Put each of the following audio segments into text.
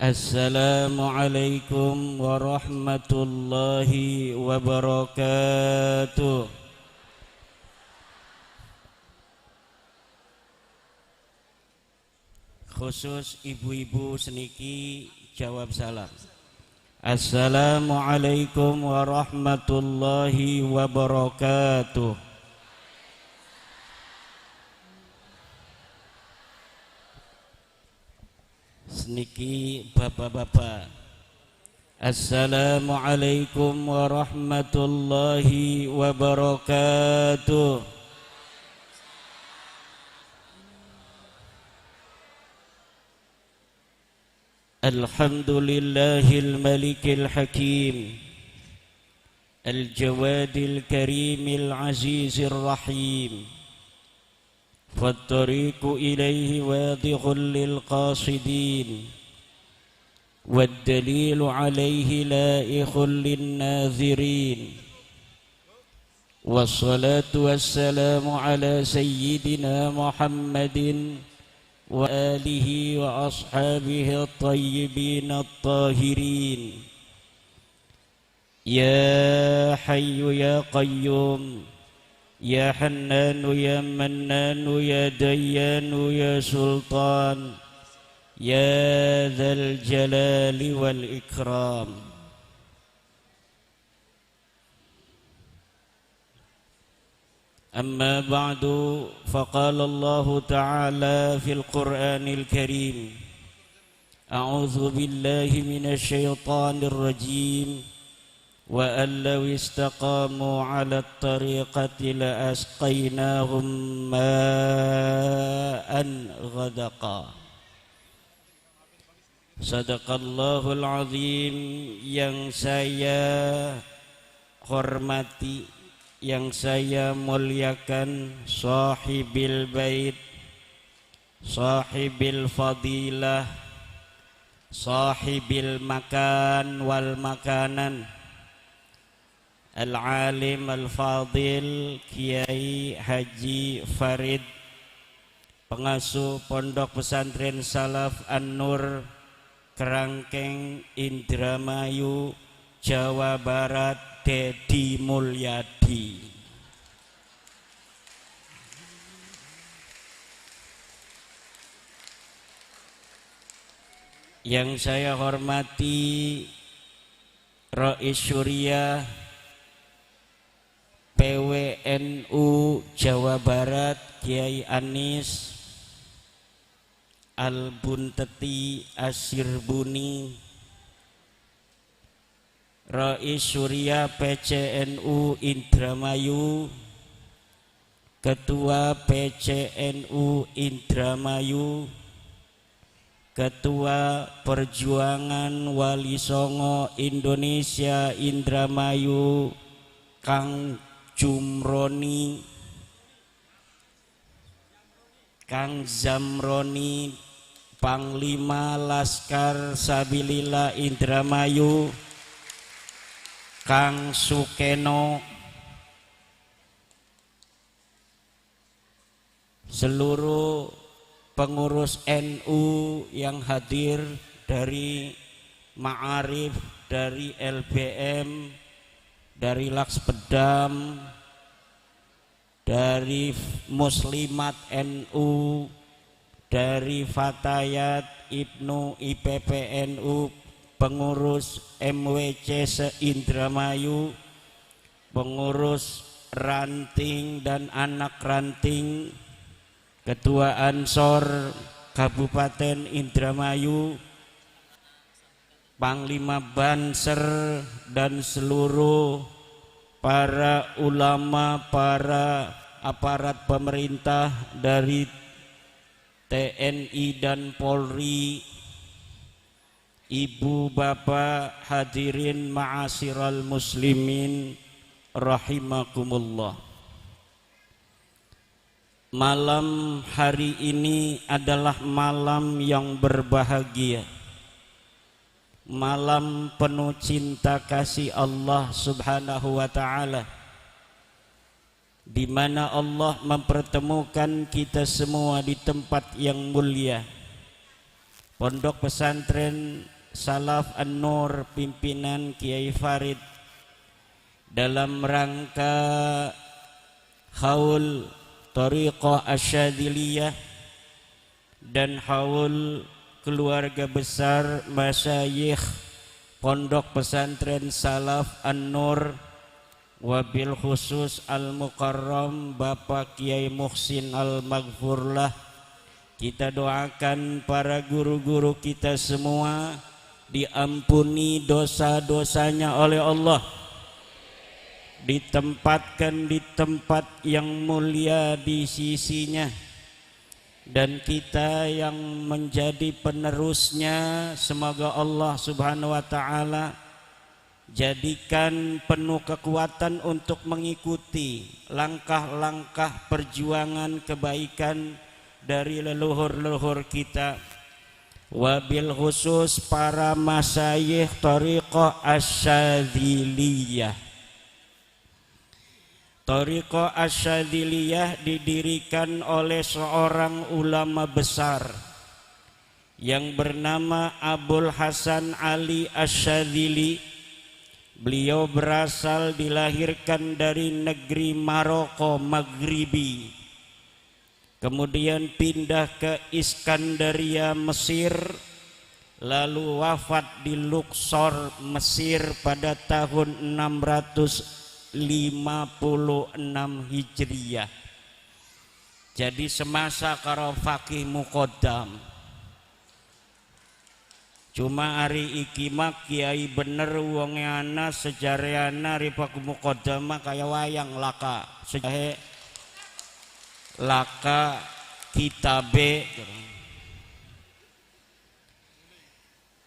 Assalamualaikum warahmatullahi wabarakatuh. Khusus ibu-ibu seniki jawab salam. Assalamualaikum warahmatullahi wabarakatuh. Seniki bapak-bapak, assalamualaikum warahmatullahi wabarakatuh. Alhamdulillahil malikil hakim, al-jawadil karimil azizir rahim, فالطريق إليه واضح للقاصدين والدليل عليه لائخ للناذرين والصلاة والسلام على سيدنا محمد وآله وأصحابه الطيبين الطاهرين يا حي يا قيوم يا حنان يا منان يا ديان يا سلطان يا ذا الجلال والإكرام. أما بعد فقال الله تعالى في القرآن الكريم أعوذ بالله من الشيطان الرجيم وأن لو استقاموا على الطريقة لأسقيناهم ماء غدقا. Sadaqallahul azim. Yang saya hormati, yang saya muliakan, sahibil bait, sahibil fadilah, sahibil makan wal makanan, Al-Alim Al-Fadil Kiai Haji Farid, pengasuh Pondok Pesantren Salaf An-Nur Kerangkeng Indramayu Jawa Barat, Dedi Mulyadi. Yang saya hormati Rais Syuriah PWNU Jawa Barat Kiai Anis Al-Bunteti Asyirbuni, Rais Syuriah PCNU Indramayu, Ketua PCNU Indramayu, Ketua Perjuangan Wali Songo Indonesia Indramayu Kang Jumroni, Kang Zamroni, Panglima Laskar Sabilillah Indramayu, Kang Sukeno, seluruh pengurus NU yang hadir dari Ma'arif, dari LBM, dari Lakspedam, dari Muslimat NU, dari Fatayat Ibnu IPPNU, pengurus MWC se-Indramayu, pengurus ranting dan anak ranting, Ketua Ansor Kabupaten Indramayu, Panglima Banser, dan seluruh para ulama, para aparat pemerintah dari TNI dan Polri, ibu bapak hadirin ma'asyiral muslimin rahimakumullah. Malam hari ini adalah malam yang berbahagia, malam penuh cinta kasih Allah Subhanahu wa ta'ala, di mana Allah mempertemukan kita semua di tempat yang mulia, Pondok Pesantren Salaf An-Nur pimpinan Kiai Farid dalam rangka haul Thariqah Asyadziliyah dan haul keluarga besar masyayikh Pondok Pesantren Salaf An-Nur, wabil khusus Al-Mukarram Bapak Kiai Muhsin Al-Maghfurlah. Kita doakan para guru-guru kita semua diampuni dosa-dosanya oleh Allah, ditempatkan di tempat yang mulia di sisinya, dan kita yang menjadi penerusnya semoga Allah Subhanahu wa ta'ala jadikan penuh kekuatan untuk mengikuti langkah-langkah perjuangan kebaikan dari leluhur-leluhur kita, wabil khusus para masyayikh Thariqah Asyadziliyah. Thariqah Asyadziliyah didirikan oleh seorang ulama besar yang bernama Abul Hasan Ali Asyadzili. Beliau berasal dilahirkan dari negeri Maroko Maghribi, kemudian pindah ke Iskandaria Mesir, lalu wafat di Luxor Mesir pada tahun 656 Hijriyah. Jadi semasa karo Faqih Muqaddam. Cuma hari iki mak kiai bener wonge ana sejarahna ripak Muqaddam kaya wayang laka. Sejahe laka kitabe.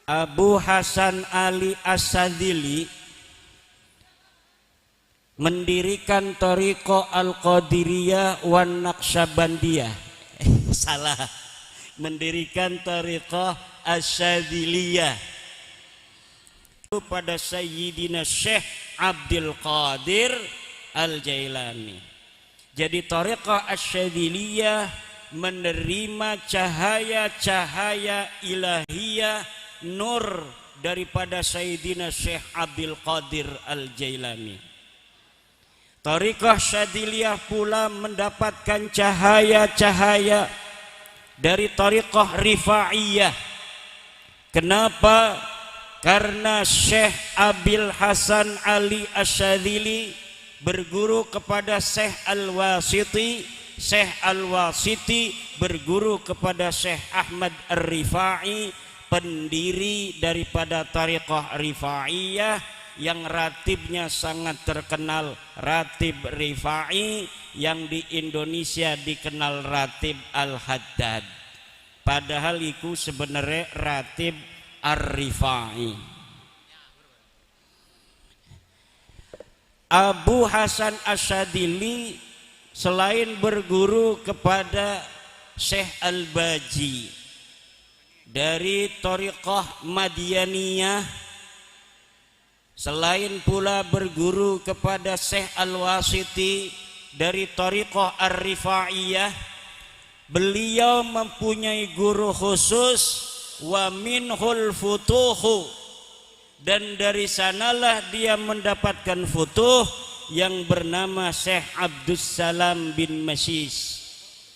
Abu Hasan Ali Asyadzili mendirikan Thariqah Al-Qadiriyah wan Naqsyabandiyah. Salah. Mendirikan Thariqah Asyadziliyah pada Sayyidina Syekh Abdul Qadir Al-Jailani. Jadi Thariqah Asyadziliyah menerima cahaya-cahaya ilahiyah nur daripada Sayyidina Syekh Abdul Qadir Al-Jailani. Thariqah Asyadziliyah pula mendapatkan cahaya-cahaya dari Thariqah Rifa'iyah. Kenapa? Karena Syekh Abil Hasan Ali Asyadzili berguru kepada Syekh Al-Wasiti, Syekh Al-Wasiti berguru kepada Syekh Ahmad Ar-Rifai, pendiri daripada Thariqah Rifa'iyah yang ratibnya sangat terkenal, Ratib Rifai, yang di Indonesia dikenal Ratib Al-Haddad. Padahal itu sebenarnya Ratib Ar-Rifai. Abu Hasan Asyadzili selain berguru kepada Syekh Al-Baji dari Thariqah Madianiyah, selain pula berguru kepada Syekh Al-Wasiti dari Thariqah Ar-Rifaiyah, beliau mempunyai guru khusus wa minhul futuhu, dan dari sanalah dia mendapatkan futuh yang bernama Syekh Abdus Salam bin Masis.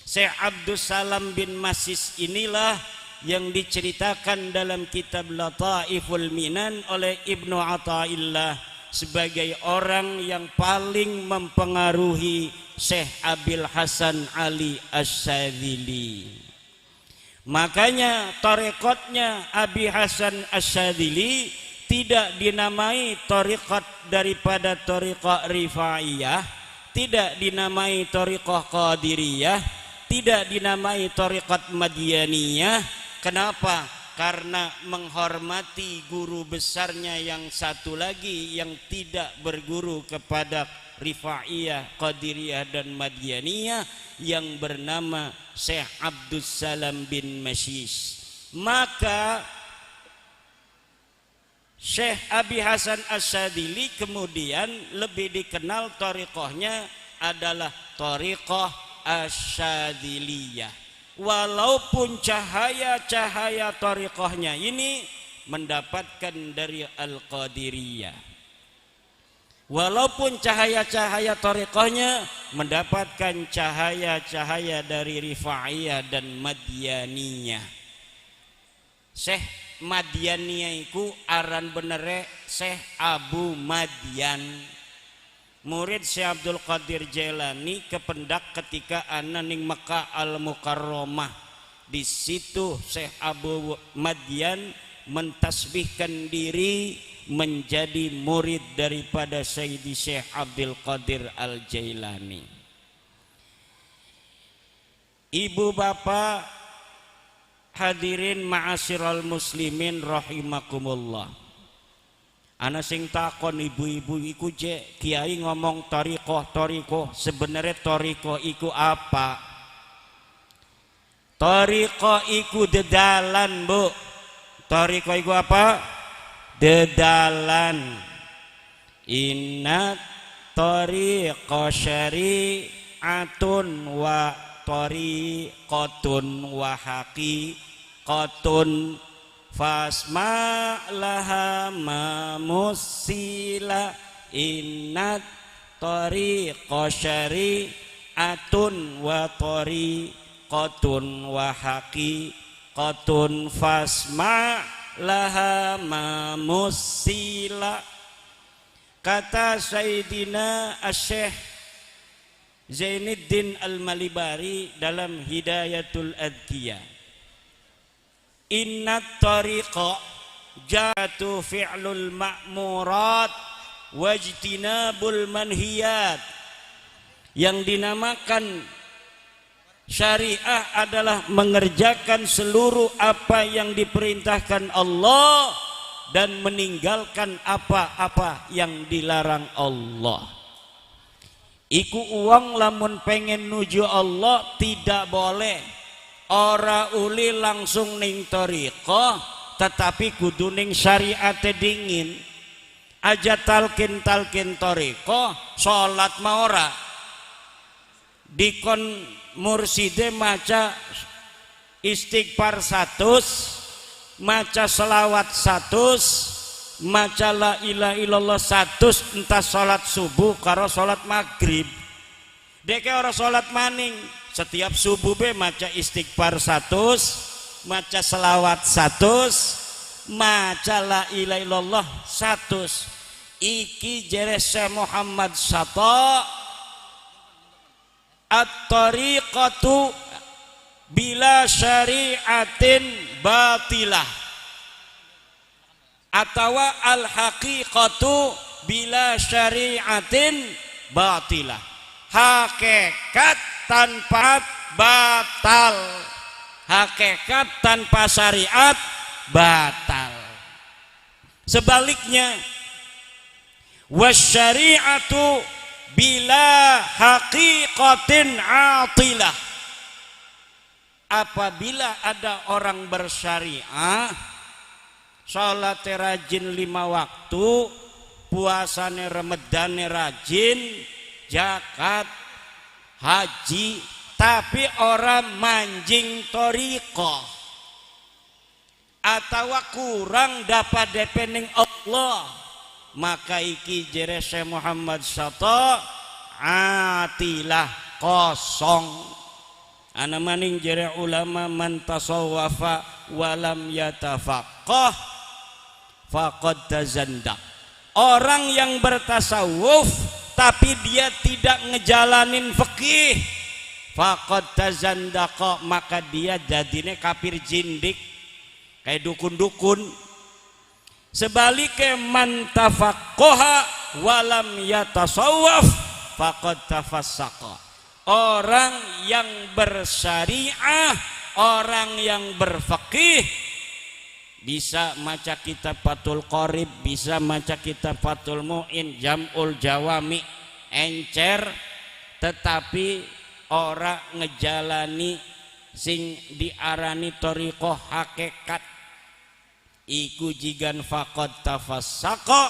Syekh Abdus Salam bin Masis inilah yang diceritakan dalam kitab Lataiful Minan oleh Ibnu Athaillah sebagai orang yang paling mempengaruhi Syekh Abil Hasan Ali Asyadzili. Makanya tarekat,nya Abi Hasan Asyadzili tidak dinamai tarekat daripada Thariqah Rifaiyah, tidak dinamai Thariqah Qadiriyah, tidak dinamai Thariqat Madianiyah. Kenapa? Karena menghormati guru besarnya yang satu lagi yang tidak berguru kepada Rifaiyah, Qadiriyah dan Madianiyah, yang bernama Syekh Abdus Salam bin Masis. Maka Syekh Abi Hasan Asyadzili kemudian lebih dikenal thariqahnya adalah Thariqah Asyadziliyah. walaupun cahaya-cahaya thariqahnya ini mendapatkan dari Al-Qadiriyah, walaupun cahaya-cahaya thariqahnya mendapatkan cahaya-cahaya dari Rifa'iyah dan Madyaniyah. Syekh Madyaniyah iku aran benere Syekh Abu Madyan, murid Syekh Abdul Qadir Jailani kependak ketika ana ning Mekah Al-Mukarramah. Di situ Syekh Abu Madyan mentasbihkan diri menjadi murid daripada Sayyidi Syekh Abdul Qadir Al-Jailani. Ibu bapak hadirin ma'asyiral muslimin rahimakumullah. Ana sing takon ibu-ibu iku je kiai ngomong thariqah, sebenarnya thariqah iku apa? Thariqah iku dedalan, Bu. Thariqah iku apa? Dedalan. Inna thariqa syari'atun wa thariqatun wa haqiqatun fasma laha mamusila. Inna thariqa syari'atun wa thariqatun wa haqiqatun fasma laha mamusila. Kata Sayyidina Asy-Syaikh Zainuddin Al-Malibari dalam Hidayatul Adhiyah, inna thariqa jatu fi'lul ma'murat wajtinabul manhiyat. Yang dinamakan syariah adalah mengerjakan seluruh apa yang diperintahkan Allah dan meninggalkan apa-apa yang dilarang Allah. Iku uang lamun pengen nuju Allah tidak boleh ora uli langsung ning thariqah, tetapi kudu ning syariate dingin. Aja talkin thariqah, salat mah ora. Dikon murside maca istighfar 100, maca selawat 100, maca la ilaha illallah 100, entah salat subuh karo salat maghrib. Deke ora salat maning, setiap subuh be maca istighfar 100, maca selawat 100, maca la ilaha illallah 100. Iki jere Syekh Muhammad Satta, at-tariqatu bila syari'atin batilah, atau al-haqiqatu bila syari'atin batilah. Hakikat tanpa batal, hakikat tanpa syariat batal. Sebaliknya, wasyari'atu bila haqiqatin atilah. Apabila ada orang bersyariah, salat rajin 5 waktu, puasane Ramadane rajin, zakat, haji, tapi orang manjing thariqah atau kurang dapat depening Allah, maka iki jere Syekh Muhammad Satta atilah, kosong. Ana maning jere ulama man tasawwafa walam yatafaqqah faqad tazandaq. Orang yang bertasawuf tapi dia tidak ngejalanin fikih, faqad tazandaqa, maka dia jadine kafir jindik kayak dukun-dukun. Sebaliknya man tafaqqaha walam yatasawwaf faqad tafassaqa. Orang yang bersyariah, orang yang berfikih bisa maca kitab Fathul Qorib, bisa maca kitab Fathul Mu'in, Jam'ul Jawami, encer, tetapi ora ngejalani sing diarani thariqah hakikat, iku jigan faqad tafassaqa,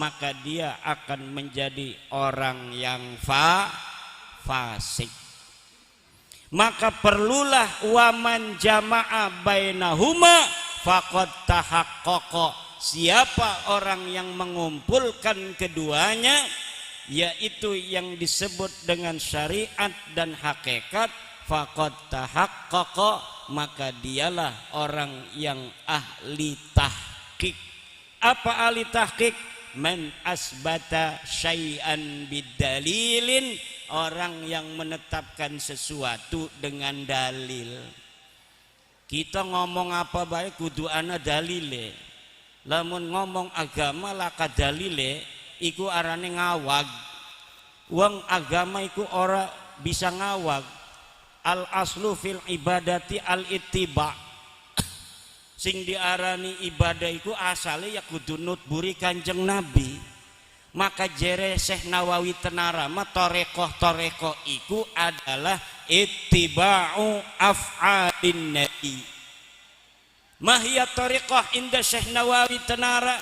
maka dia akan menjadi orang yang fasik. maka perlulah waman jama'a bainahuma faqad tahaqqaqa. Siapa orang yang mengumpulkan keduanya, yaitu yang disebut dengan syariat dan hakikat, faqad tahaqqaqa, maka dialah orang yang ahli tahqiq. Apa ahli tahqiq? Man asbata syai'an bidalilin, orang yang menetapkan sesuatu dengan dalil. Kita ngomong apa baik kudu ana dalile. Lamun ngomong agama laka dalile iku arane ngawag. Wong agama iku ora bisa ngawag. Al aslu fil ibadati al ittiba. Sing diarani ibadah iku asale ya kudu nutburi Kanjeng Nabi. Maka jere Syekh Nawawi Tenarama torekoh iku adalah ittiba'u af'alin nabi. Mahiyat tariqah inda Syekh Nawawi Tenara,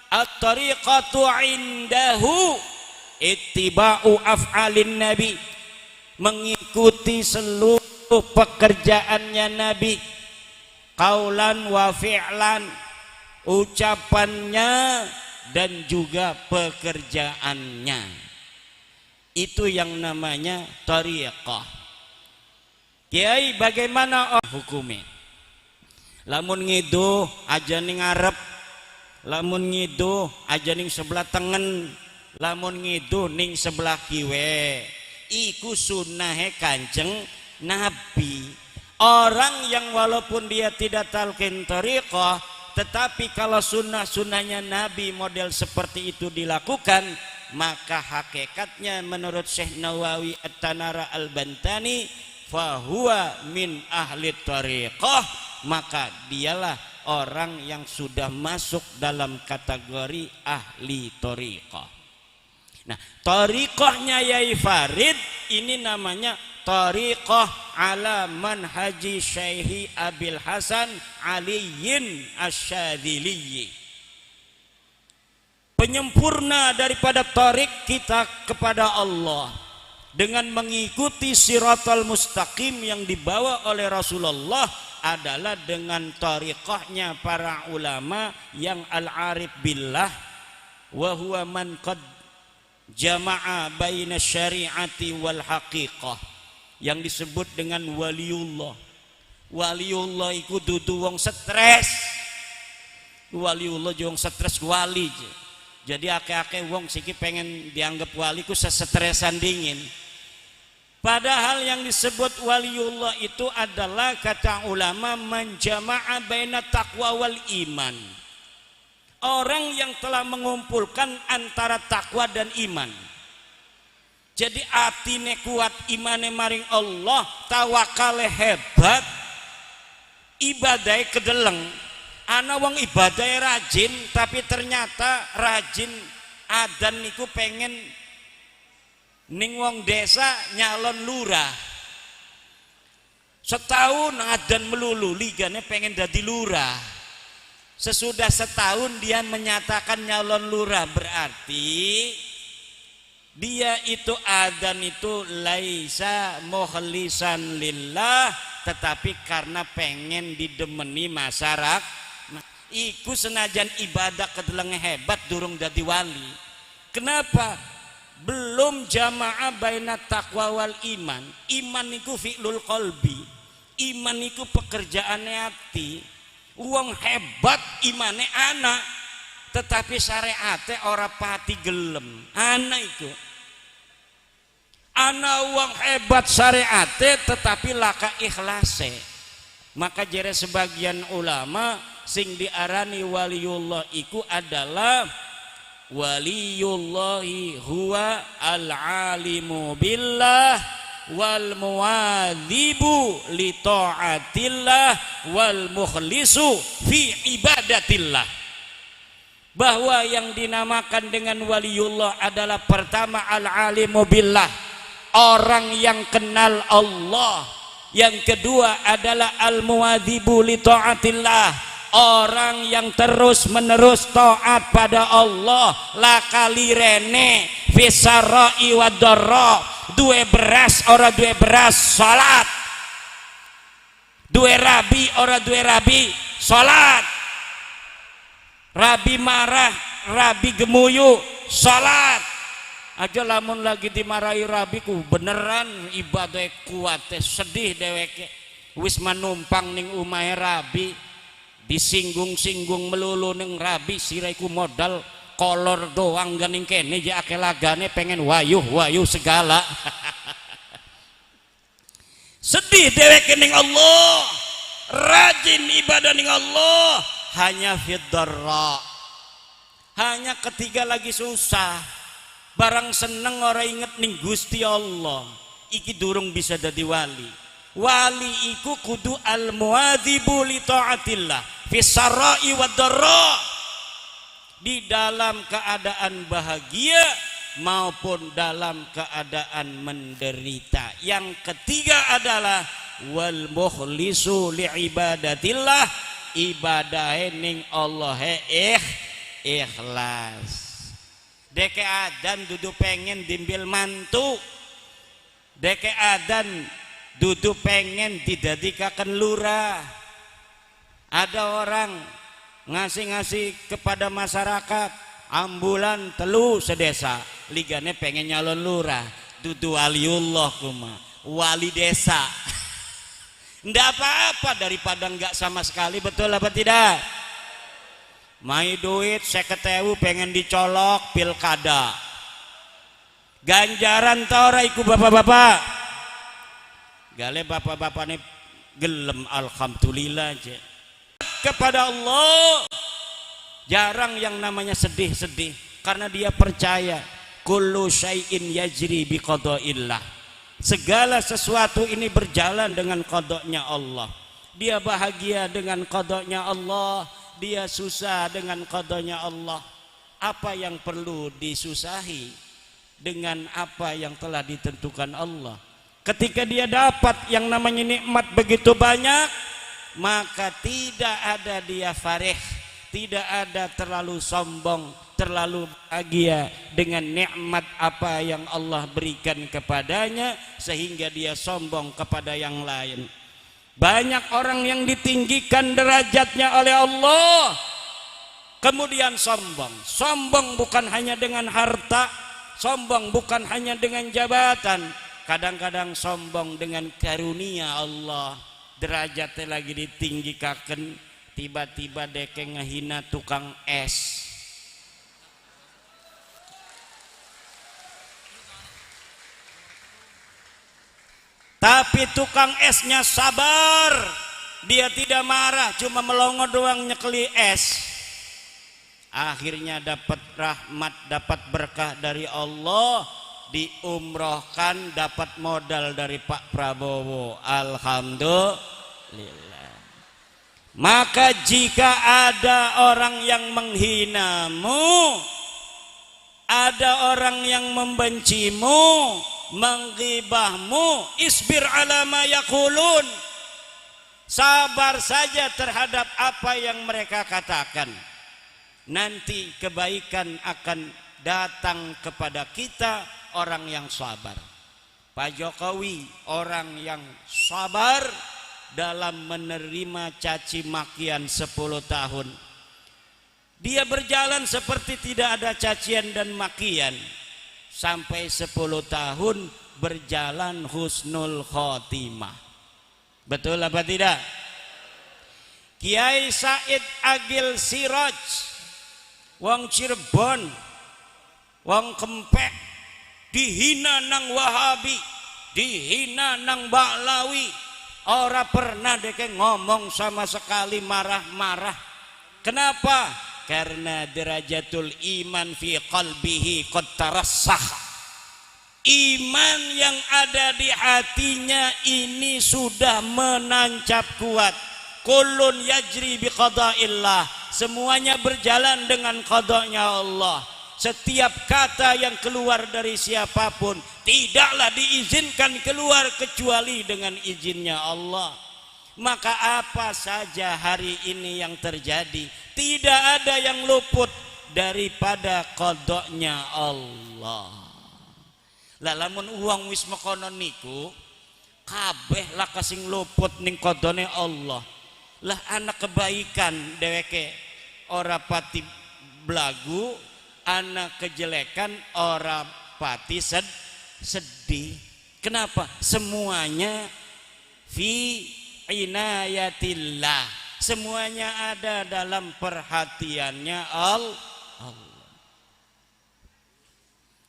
at-tariqatu indahu ittiba'u af'alin nabi, mengikuti seluruh pekerjaannya Nabi, qaulan wa fi'lan, ucapannya dan juga pekerjaannya. Itu yang namanya tariqah. Kiai bagaimana hukumnya? Lamun ngiduh aja ning ngarep, lamun ngiduh aja ning sebelah tengen, lamun ngiduh ning sebelah kiwe, iku sunnahe Kanjeng Nabi. Orang yang walaupun dia tidak talqin thariqah, tetapi kalau sunnah-sunnahnya Nabi model seperti itu dilakukan, maka hakikatnya menurut Syekh Nawawi At-Tanara Al-Bantani, fahuwa min ahli thariqah, maka dialah orang yang sudah masuk dalam kategori ahli thariqah. Nah, thariqahnya Yai Farid ini namanya thariqah ala manhaji Syekhi Abil Hasan Aliyin Asyadzili. Penyempurna daripada thariq kita kepada Allah dengan mengikuti siratal mustaqim yang dibawa oleh Rasulullah adalah dengan thariqahnya para ulama yang al-arif billah, wa huwa man qad jama'a baina syari'ati wal haqiqah, yang disebut dengan waliullah. Waliullah iku dudu wong stres. Waliullah wong stres wali. Jadi akeh-akeh wong siki pengen dianggap wali ku sestresan dingin. Padahal yang disebut waliullah itu adalah kata ulama menjama'a baina taqwa wal iman. Orang yang telah mengumpulkan antara takwa dan iman. Jadi atine kuat, imane maring Allah, tawakale hebat, ibadai kedeleng. Ana wong ibadai rajin, tapi ternyata rajin adan niku pengen ning wong desa nyalon lurah. Setahun adan melulu, ligane pengen dadi lurah. Sesudah setahun dia menyatakan nyalon lurah, berarti dia itu adan itu laisa mukhlisan lillah, tetapi karena pengen didemeni masyarakat. Nah, iku senajan ibadah kedeleng hebat durung dadi wali. Kenapa? Belum jamaah baina taqwa wal iman. Iman niku fi'lul qalbi. Iman niku pekerjaane hati. Wong hebat imane anak, tetapi syariate ora pati gelem. Ana iku. Ana wong hebat syariate tetapi laka ikhlase. Maka jere sebagian ulama sing diarani waliullah iku adalah waliyullahi huwa al-alimu billah wal muwadhibu li ta'atillah wal mukhlisu fi ibadatillah. Bahwa yang dinamakan dengan waliullah adalah pertama al-alimu billah, orang yang kenal Allah. Yang kedua adalah al-muwadhibu li ta'atillah, orang yang terus menerus taat pada Allah. La kali rene fisarra'i wa darra, duwe beras ora duwe beras salat. duwe rabi ora duwe rabi salat, rabi marah rabi gemuyu salat aja. Lamun lagi dimarahi rabi ku beneran ibadah kuat sedih deweke wis manumpang ning umahe rabi disinggung-singgung melulu ning rabi siraiku modal kolor doang gening kene ya ake lagane pengen wayuh segala sedih dewek ning Allah, rajin ibadah ning Allah hanya fiddarra, hanya ketika lagi susah barang seneng ora inget ning Gusti Allah iki durung bisa dadi wali. Wali iku kudu al muadzibu li taatillah fis sarai wad dharra, di dalam keadaan bahagia maupun dalam keadaan menderita. Yang ketiga adalah wal mukhlisu li ibadatillah, ibadah ning Allah ikhlas. Deke adan dudu pengen dimbil mantu, deke adan dudu pengen didadikaken lurah. Ada orang ngasih kepada masyarakat ambulan telu sedesa, ligane pengen nyalon lurah, dudu waliullah kuma wali desa ndak apa-apa daripada enggak sama sekali. Betul apa tidak? Mai duit 50.000 pengen dicolok pilkada, ganjaran tora iku bapak-bapak gale bapak-bapak nih gelem alhamdulillah aja kepada Allah. Jarang yang namanya sedih-sedih karena dia percaya kullu syai'in yajri bi qadaillah, segala sesuatu ini berjalan dengan qadanya Allah. Dia bahagia dengan qadanya Allah, dia susah dengan qadanya Allah. Apa yang perlu disusahi dengan apa yang telah ditentukan Allah? Ketika dia dapat yang namanya nikmat begitu banyak, maka tidak ada dia farih, tidak ada terlalu sombong, terlalu bahagia dengan nikmat apa yang Allah berikan kepadanya sehingga dia sombong kepada yang lain. Banyak orang yang ditinggikan derajatnya oleh Allah kemudian sombong. Sombong bukan hanya dengan harta, sombong bukan hanya dengan jabatan, kadang-kadang sombong dengan karunia Allah. Derajatnya lagi ditinggikan, tiba-tiba deke ngehina tukang es. Tapi tukang esnya sabar, dia tidak marah, cuma melongo doang nyekeli es. Akhirnya dapat rahmat, dapat berkah dari Allah, diumrohkan, dapat modal dari Pak Prabowo. Alhamdulillah. Maka jika ada orang yang menghinamu, ada orang yang membencimu, menggibahmu, isbir ala ma yaqulun, sabar saja terhadap apa yang mereka katakan. Nanti kebaikan akan datang kepada kita, orang yang sabar. Pak Jokowi orang yang sabar dalam menerima caci makian 10 tahun. Dia berjalan seperti tidak ada cacian dan makian sampai 10 tahun berjalan husnul khotimah. Betul apa tidak? Kiai Said Agil Siraj, wong Cirebon, wong Kempek, dihina nang Wahabi, dihina nang Baklawi, ora pernah deke ngomong sama sekali marah-marah. Kenapa? Karena derajatul iman fi qalbihi qad tarassakh. Iman yang ada di hatinya ini sudah menancap kuat. Kullun yajri bi qadaillah, semuanya berjalan dengan qadanya Allah. Setiap kata yang keluar dari siapapun tidaklah diizinkan keluar kecuali dengan izinnya Allah. Maka apa saja hari ini yang terjadi, tidak ada yang luput daripada qadanya Allah. Lah lamun uang wis mekono niku, kabeh lah kasing luput ning kodone Allah. Lah anak kebaikan dheweke ora pati blagu, anak kejelekan ora pati sedih. Kenapa? Semuanya fi inayatillah, semuanya ada dalam perhatiannya Allah.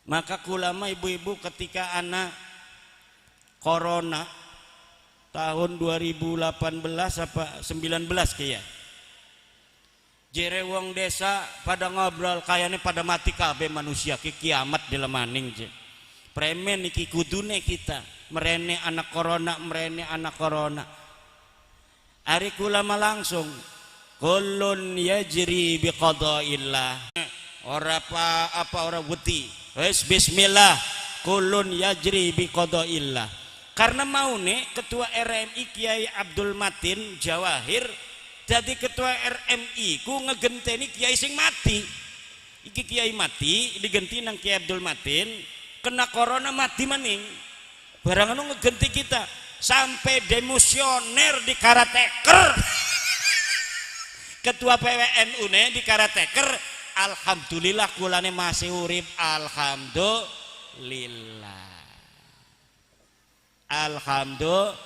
Maka ulama ibu-ibu ketika anak corona tahun 2018 apa 19 kayak jere wong desa pada ngobrol kayaknya pada mati kabeh manusia ke kiamat di lemaning je premen iki kudune kita merene anak corona ari ulama langsung kullun yajri biqadaillah ora apa ora wuti wis bismillah kullun yajri biqadaillah. Karena mau nih ketua RMI Kiai Abdul Matin Jawahir jadi ketua RMI ku ngegenteni kiai sing mati. Iki kiai mati digenti nang Kiai Abdul Matin kena corona mati maning. Barang anu ngegenti kita sampai demosioner di karateker. Ketua PWNU ne di karateker, alhamdulillah kulane masih urip, alhamdulillah. Alhamdulillah.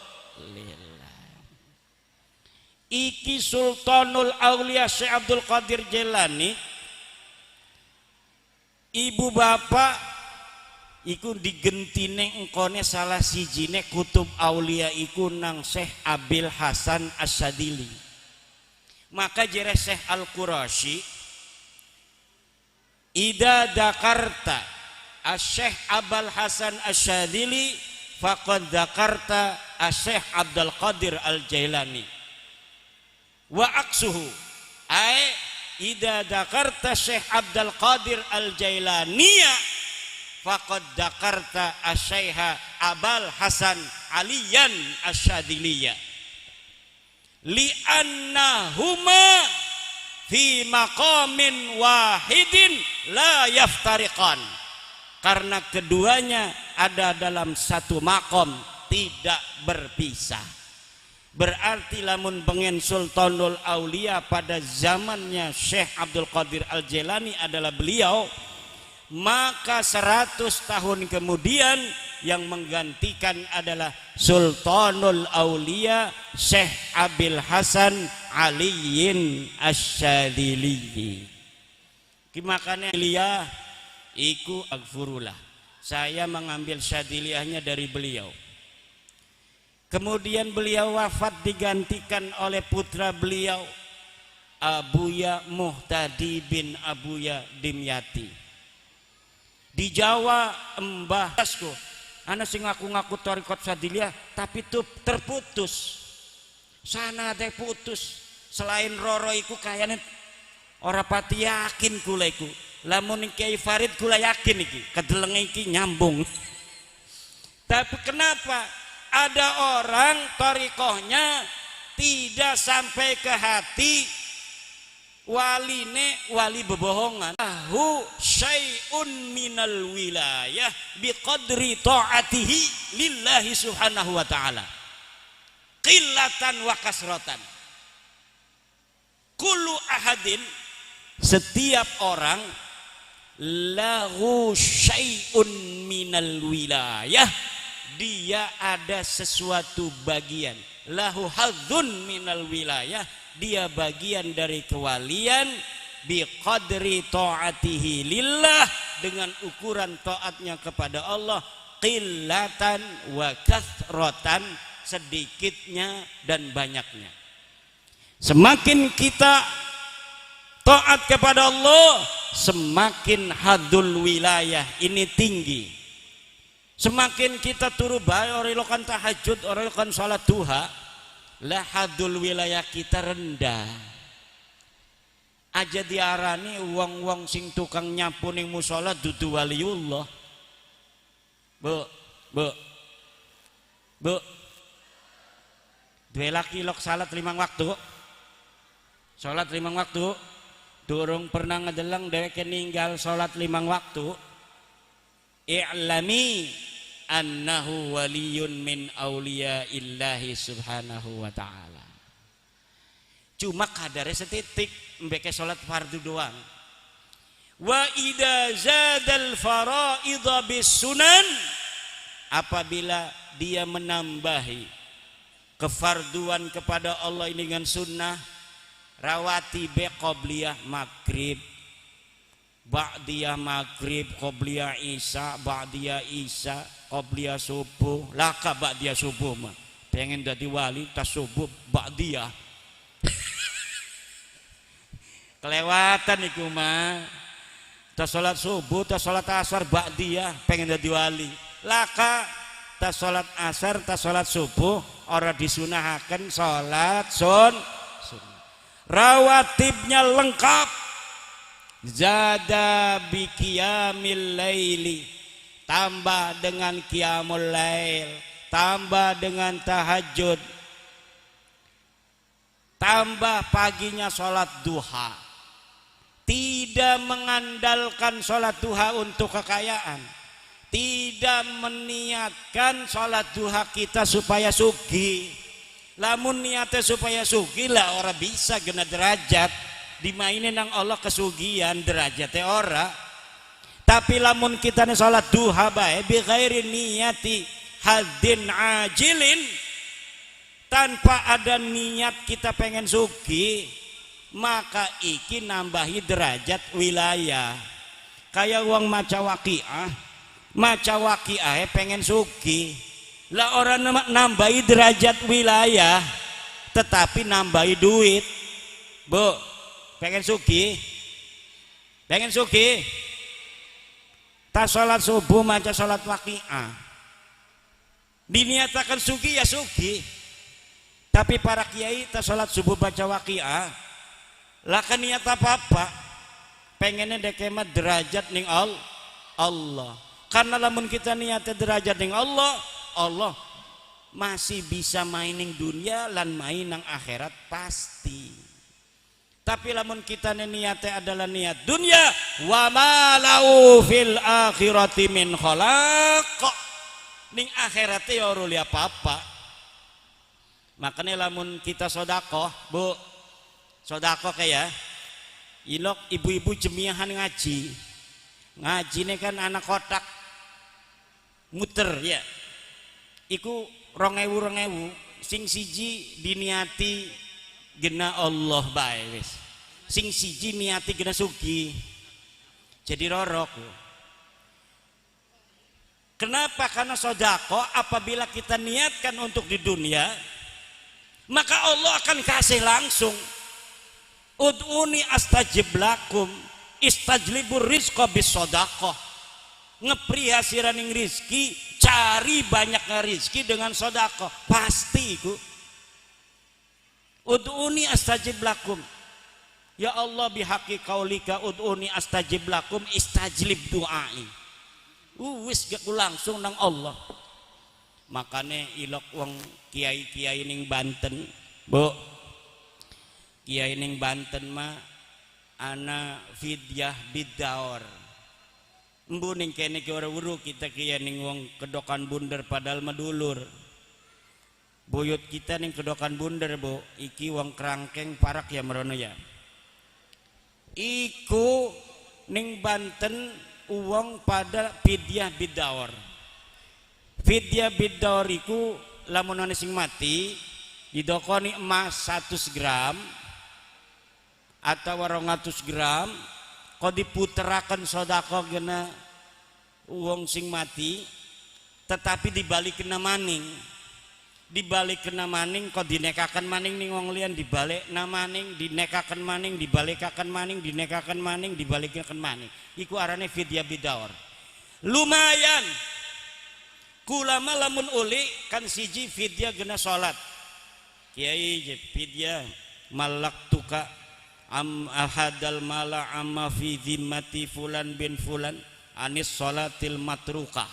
Iki Sultanul Aulia Syekh Abdul Qadir Jailani, ibu bapak iku digentine engkone salah sijine kutub aulia iku nang Syekh Abil Hasan Asyadili. Maka jere Syekh Al-Qurasy ida dakarta Syekh Abul Hasan Asyadili faqad dzakarta Asy-Syaikh Abdul Qadir Al-Jailani wa aksuhu ay idza dzakarta Syekh Abdul Qadir Al-Jailaniya faqad dzakarta Asy-Syaikh Abul Hasan Aliyan Asyadiliya li annahuma fi maqamin wahidin la yaftariqan, karena keduanya ada dalam satu makom tidak berpisah. Berarti lamun bengen Sultanul Aulia pada zamannya Syekh Abdul Qadir Al-Jailani adalah beliau, maka 100 tahun kemudian yang menggantikan adalah Sultanul Aulia Syekh Abil Hasan Aliyin Asyadili. Makanya beliau iku agfurullah, saya mengambil syadiliyahnya dari beliau. Kemudian beliau wafat digantikan oleh putra beliau Abuya Muhtadi bin Abuya Dimyati. Di Jawa Mbah Dasku ana sing ngaku-ngaku thariqat syadiliyah tapi tuh terputus. Sana teh putus. Selain Roro iku kayane ora pati yakin kula iku. Lamun Kiai Farid kula yakin iki kedelenge iki nyambung. Tapi kenapa ada orang thariqahnya tidak sampai ke hati, waline wali bebohongan. Hu syai'un minal wilayah biqadri ta'atihi lillahi subhanahu wa ta'ala qillatan wa kasratan. Kullu ahadin, setiap orang, lahu syai'un minal wilayah, dia ada sesuatu bagian, lahu hadzun minal wilayah, dia bagian dari kewalian, biqadri ta'atihi lillah, dengan ukuran taatnya kepada Allah, qillatan wa kathratan, sedikitnya dan banyaknya. Semakin kita taat kepada Allah, semakin hadul wilayah ini tinggi. Semakin kita turu bae ora ilokan tahajud, ora ilokan salat duha, lah hadul wilayah kita rendah. Aja diarani wong-wong sing tukang nyapu ning musala dudu waliullah. Bu. Dua laki lok salat 5 waktu. Salat 5 waktu. Durung pernah ngedelang dheweke ninggal salat 5 waktu. I'lami annahu waliyun min auliyaillahi subhanahu wa ta'ala. Cuma kadarnya setitik mbeke salat fardu doang. Wa idza zadal faraidha bis sunan, apabila dia menambahi kefarduan kepada Allah ini dengan sunnah, rawatib qobliyah maghrib, ba'diyah maghrib, qobliyah isya, ba'diyah isya, qobliyah subuh. Laka ba'diyah subuh mah pengen jadi wali tas subuh ba'diyah kelewatan iku mah. Tas salat subuh, tas salat asar ba'diyah pengen jadi wali. Laka tas salat asar, tas salat subuh ora disunahaken salat sunnah. Rawatibnya lengkap. Zada bi qiyamil laili, tambah dengan qiyamul lail, tambah dengan tahajud, tambah paginya salat duha. Tidak mengandalkan salat duha untuk kekayaan, tidak meniatkan salat duha kita supaya sugih. Lamun niatnya supaya sugih lah orang bisa gena derajat dimainin nang Allah kesugihan derajatnya ora. Tapi lamun kita nih salat duha bae bi ghairi niyati hadin ajilin, tanpa ada niat kita pengen sugih, maka iki nambahi derajat wilayah. Kayak uang maca waqiah pengen sugih, lah orang nambahi derajat wilayah tetapi nambahi duit. Bu, pengen sugih tas salat subuh maca salat waqiah diniatakan sugih ya sugih, tapi para kiai tas salat subuh baca waqiah lah kan niat apa pengennya dekemat derajat ning Allah. Karena lamun kita niatnya derajat ning Allah masih bisa mainin dunia lan main nang akhirat pasti. Tapi lamun kita niatnya adalah niat dunia, wa ma lau fil akhirati min khalaq, ning akhiratnya ya ora li apa-apa. Makanya lamun kita sedekah, Bu, sedekah kayak ilok ibu-ibu jemiahan ngaji ini kan anak kotak muter ya, iku 2000 sing siji diniati gena Allah bae wis, sing siji niati gena sugi jadi rorok. Kenapa? Karena sedekah apabila kita niatkan untuk di dunia maka Allah akan kasih langsung. Ud'uni astajib lakum, istajlibur rizqa bis sedekah. Ngeprihasiraning rizki, cari banyaknya rizki dengan sedekah, pasti itu. Ud'uni astajib lakum, ya Allah bihaqi qaulika ud'uni astajib lakum istajlib du'ai. Wis gak langsung nang Allah. Makanya ilok wong kiai-kiai ning Banten, Bu, kiai ning Banten mah ana fidyah bidaur. Embu ning kene ki ora weruh kita kiai ning wong kedokan bunder padahal medulur. Buyut kita ning kedokan bunder, Bu, iki wong kerangkeng parak ya merono ya. Iku ning Banten uang pada fidyah bidaur. Fidyah bidaur iku lamun ana sing mati didokoni emas 100 gram atau 200 gram kok diputerakan sedekah gena uang sing mati, tetapi dibalik kena maning kok dinekakan maning ning wong liyan, dibalik maning dinekakan maning, dibalikaken maning dinekakan maning, dibalikaken maning, iku arane fidyah bidaur. Lumayan kulama lamun uli kan siji fidyah gena salat kiai fidyah malak tuka ahadal mala amma fi zimmati fulan bin fulan anis salatil matrukah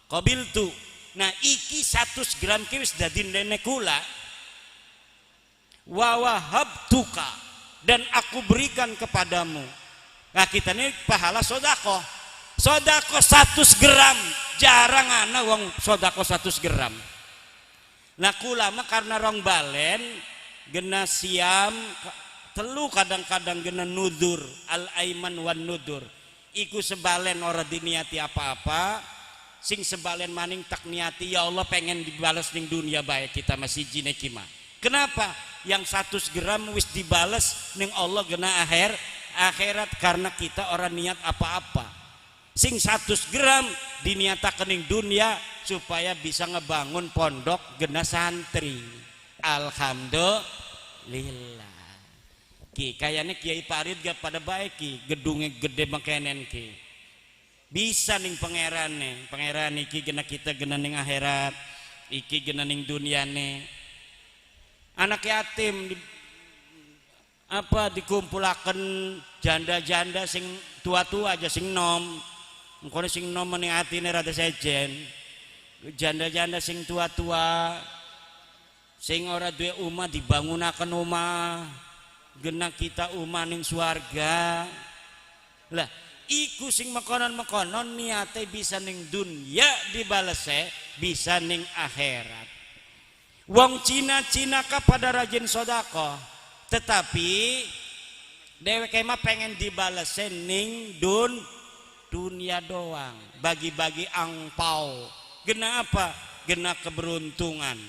qabiltu. Nah iki 100 gram ki wis dadi ndene kula wa wahabtuka, dan aku berikan kepadamu. Nah kita ini pahala sedekah 100 gram jarang ana wong sodako 100 gram. Nah kulama karena rong balen gena siam telu kadang-kadang gena nudur al aiman wan nudur iku sebalen ora diniati apa-apa sing sebalen maning tak niati ya Allah pengen dibales ning dunia baik kita masih jine kima. Kenapa? Yang 100 gram wis dibales ning Allah gena akhirat karena kita orang niat apa-apa. Sing 100 gram diniatakan ning dunia supaya bisa ngebangun pondok gena santri. Alhamdulillah. Ki kayaknya Kiai Farid gak pada baik ki gedungnya gede makenen ki. Bisa ning pangeran iki gena kita gena ning akhirat, iki gena ning duniane. Anak yatim dikumpulaken janda-janda sing tua-tua aja sing nom. Engko sing nom ning atine rada sejen. Janda-janda sing tua-tua sing ora duwe omah dibangunaken omah. Gena kita omah ning swarga. Lah iku sing mekonon-mekonon niate bisa ning dunya dibalese bisa ning akhirat. Wong Cina pada rajin sodako, tetapi dheweke mah pengen dibalese ning dunia doang, bagi-bagi angpau. Gena apa? Gena keberuntungan.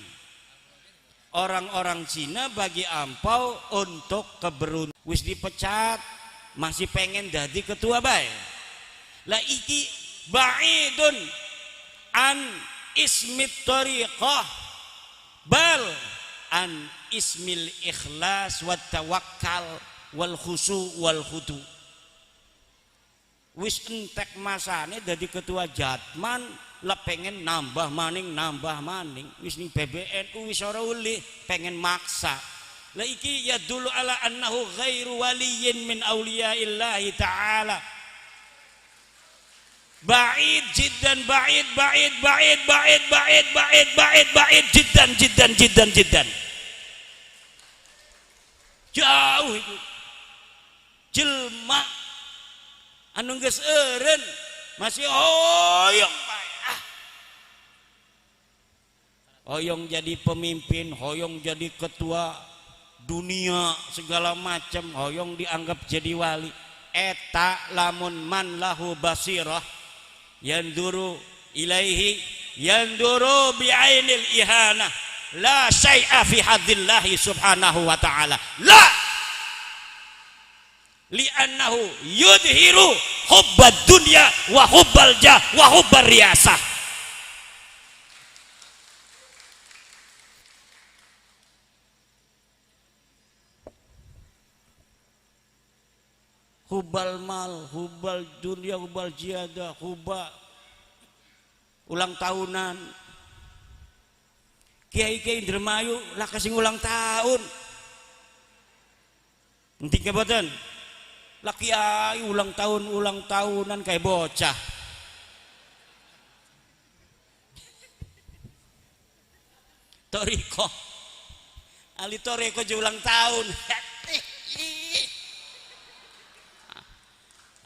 Orang-orang Cina bagi angpau untuk keberuntungan. Wis dipecat masih pengen jadi ketua bae. Lah iki ba'idun an ismit tariqah bal an ismil ikhlas wat tawakkal wal khusu wal khudu. Wis entek masane dadi ketua Jatman lah pengen nambah maning wis ning PBNU wis ora uli pengen maksa. Lah iki ya dulu ala annahu ghairu waliyyin min auliyaillahi ta'ala. Ba'id jiddan ba'id jiddan. Jauh itu. Jelma anu geus eureun masih hoyong bae. Hoyong jadi pemimpin, hoyong jadi ketua dunia segala macam, hoyong dianggap jadi wali. Eta lamun man lahu basirah yanduru ilaihi yanduru bi'ainil ihanah la syai'a fi hadillahi subhanahu wa ta'ala la li'annahu yudhiru hubbad dunya wa hubbal jah wa hubbar riyasah. Hubal mal, hubal dunia, hubal jiada, hubal ulang tahunan. Kiai-kiai Indramayu lah kasih ulang tahun. Nanti keboten. Lah kiai ulang tahunan kayak bocah. Toriko. Ali Toriko je ulang tahun.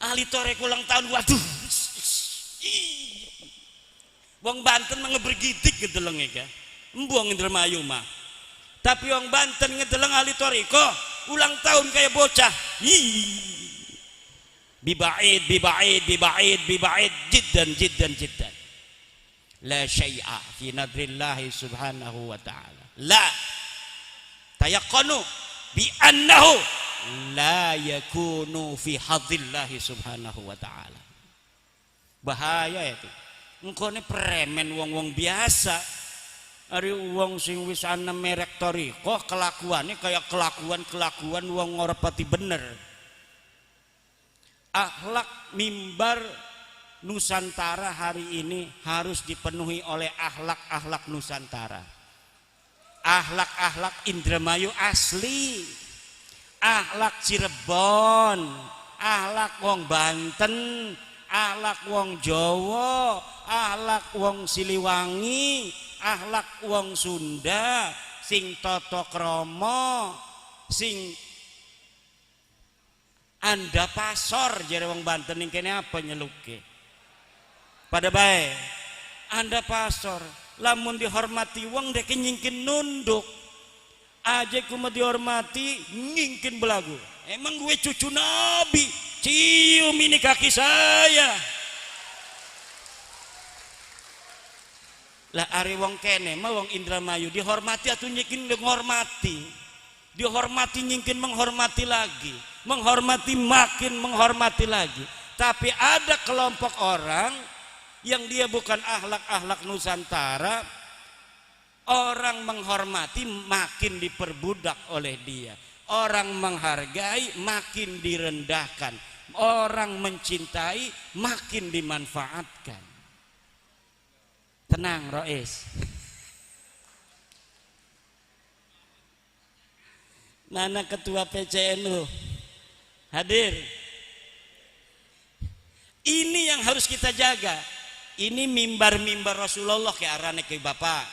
Ahli torek ulang tahun, waduh, wong Banten mah ngebergidik ngedeleng ya, embuang Indramayu mah. Tapi wong Banten ngedeleng ahli toreko ulang tahun kayak bocah. Bibaid, jiddan. La syai'a fi nadrillahi subhanahu wa ta'ala. La tayaqqanu bi annahu la yakunu fi hadillahi subhanahu wa ta'ala. Bahaya itu. Engko ne premen wong-wong biasa. Ari wong sing wis ana merek toriko kelakuannya kayak kelakuan wong ora pati bener. Akhlak mimbar Nusantara hari ini harus dipenuhi oleh akhlak Nusantara. Akhlak Indramayu asli. Akhlak Cirebon, akhlak wong Banten, akhlak wong Jawa, akhlak wong Siliwangi, akhlak wong Sunda, sing tata krama, sing anda pasor jare wong Banten ning kene apa nyeluke. Pada bae. Anda pastor lamun dihormati wong dek nyingkin nunduk aja kuma dihormati nyingkin belagu. Emang gue cucu nabi, cium ini kaki saya. Lah ari wong kene mah wong Indramayu dihormati atau nyingkin menghormati, dihormati nyingkin menghormati lagi, menghormati makin menghormati lagi. Tapi ada kelompok orang yang dia bukan akhlak Nusantara, orang menghormati makin diperbudak oleh dia, orang menghargai makin direndahkan, orang mencintai makin dimanfaatkan. Tenang Rois. Mana ketua PCNU hadir. Ini yang harus kita jaga. Ini mimbar-mimbar Rasulullah ke arane ke Bapak.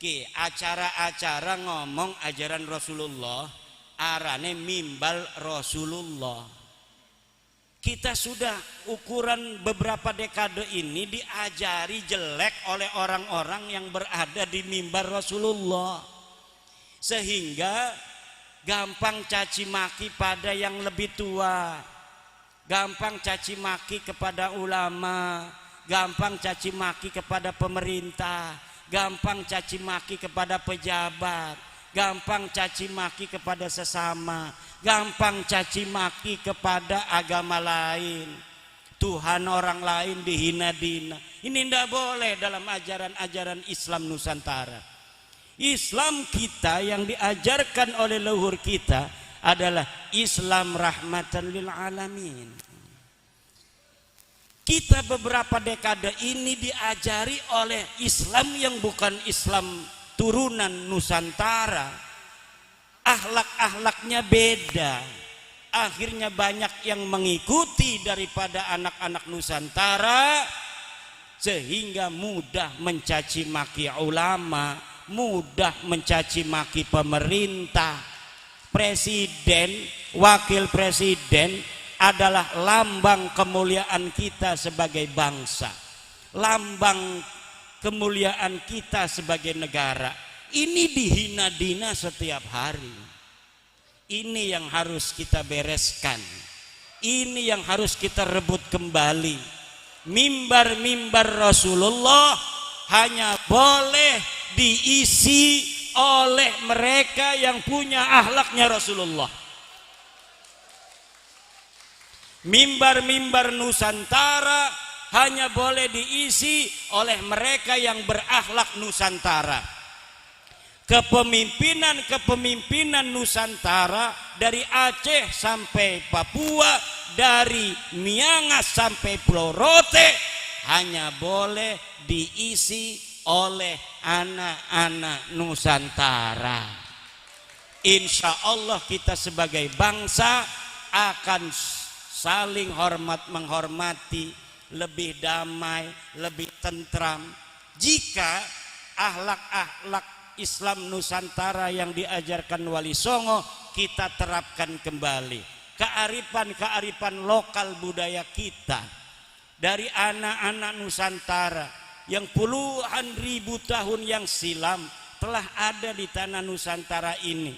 Ki acara-acara ngomong ajaran Rasulullah arane mimbar Rasulullah. Kita sudah ukuran beberapa dekade ini diajari jelek oleh orang-orang yang berada di mimbar Rasulullah, sehingga gampang caci maki pada yang lebih tua, gampang caci maki kepada ulama, gampang caci maki kepada pemerintah, gampang caci maki kepada pejabat, gampang caci maki kepada sesama, gampang caci maki kepada agama lain, Tuhan orang lain dihina-dina. Ini tidak boleh dalam ajaran-ajaran Islam Nusantara. Islam kita yang diajarkan oleh leluhur kita adalah Islam rahmatan lil alamin. Kita beberapa dekade ini diajari oleh Islam yang bukan Islam turunan Nusantara. Akhlak-akhlaknya beda. Akhirnya banyak yang mengikuti daripada anak-anak Nusantara, sehingga mudah mencaci maki ulama, mudah mencaci maki pemerintah. Presiden, wakil presiden adalah lambang kemuliaan kita sebagai bangsa, lambang kemuliaan kita sebagai negara. Ini dihina-dina setiap hari. Ini yang harus kita bereskan, ini yang harus kita rebut kembali. Mimbar-mimbar Rasulullah hanya boleh diisi oleh mereka yang punya akhlaknya Rasulullah. Mimbar-mimbar Nusantara hanya boleh diisi oleh mereka yang berakhlak Nusantara. Kepemimpinan Nusantara dari Aceh sampai Papua, dari Miangas sampai Pulau Rote hanya boleh diisi oleh anak-anak Nusantara. Insya Allah kita sebagai bangsa akan saling hormat menghormati, lebih damai, lebih tentram jika akhlak-akhlak Islam Nusantara yang diajarkan Wali Songo kita terapkan kembali. Kearifan-kearifan lokal budaya kita dari anak-anak Nusantara yang puluhan ribu tahun yang silam telah ada di tanah Nusantara ini.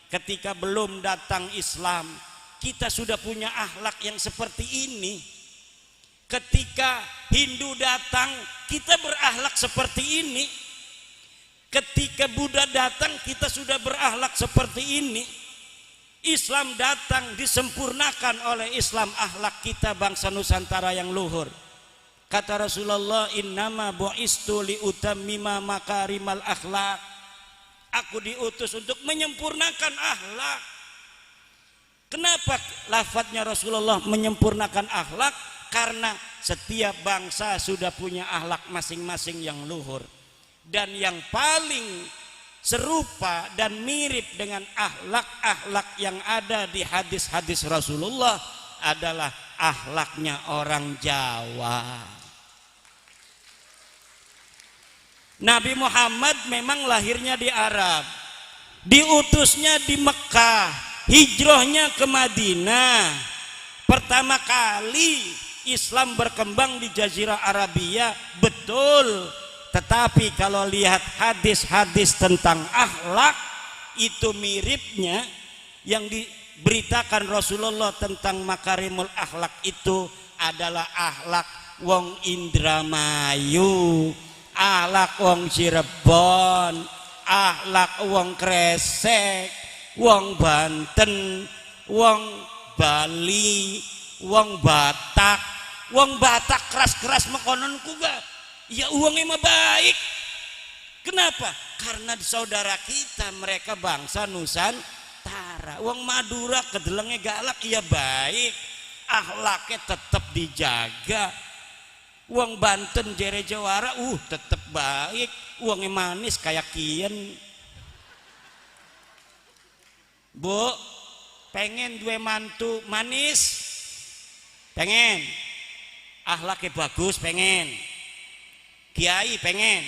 Ketika belum datang Islam, kita sudah punya akhlak yang seperti ini. Ketika Hindu datang, kita berakhlak seperti ini. Ketika Buddha datang, kita sudah berakhlak seperti ini. Islam datang, disempurnakan oleh Islam akhlak kita bangsa Nusantara yang luhur. Kata Rasulullah, innama bu'istu liutammima makarimal akhlak. Aku diutus untuk menyempurnakan akhlak. Kenapa lafadznya Rasulullah menyempurnakan akhlak? Karena setiap bangsa sudah punya akhlak masing-masing yang luhur. Dan yang paling serupa dan mirip dengan akhlak-akhlak yang ada di hadis-hadis Rasulullah adalah akhlaknya orang Jawa. Nabi Muhammad memang lahirnya di Arab, diutusnya di Mekah, hijrahnya ke Madinah. Pertama kali Islam berkembang di Jazirah Arabia, betul. Tetapi kalau lihat hadis-hadis tentang akhlak, itu miripnya yang diberitakan Rasulullah tentang makarimul akhlak itu adalah akhlak wong Indramayu, akhlak wong Cirebon, akhlak wong Kresek, wong Banten, wong Bali, wong Batak. Wong Batak keras-keras mekonon kuga, ya uangnya mah baik. Kenapa? Karena saudara kita, mereka bangsa Nusantara. Wong Madura kedelengnya galak, ya baik, akhlaknya tetap dijaga. Wong Banten jere Jawara, tetap baik, uangnya manis kayak kian. Bu, pengen dua mantu manis, pengen akhlaknya bagus, pengen kiai, pengen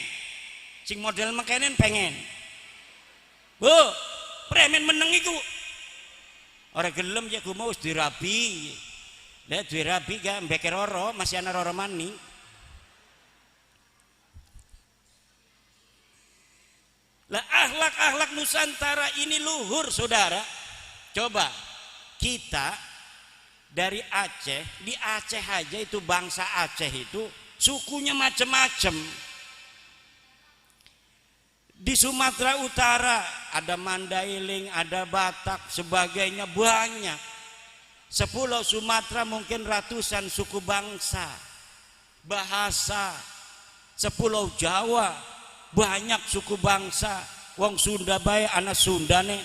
sing model makanan, pengen bu premen meneng iku orang gelem ya gue mau dirabi, lihat dirabi gak mbeke roro masih ana roro mani. Lah akhlak Nusantara ini luhur saudara. Coba kita dari Aceh, di Aceh aja itu bangsa Aceh itu sukunya macam-macam. Di Sumatera Utara ada Mandailing, ada Batak, sebagainya banyak. Sepulau Sumatera mungkin ratusan suku bangsa, bahasa. Sepulau Jawa banyak suku bangsa. Wong Sunda bae anak Sunda nih,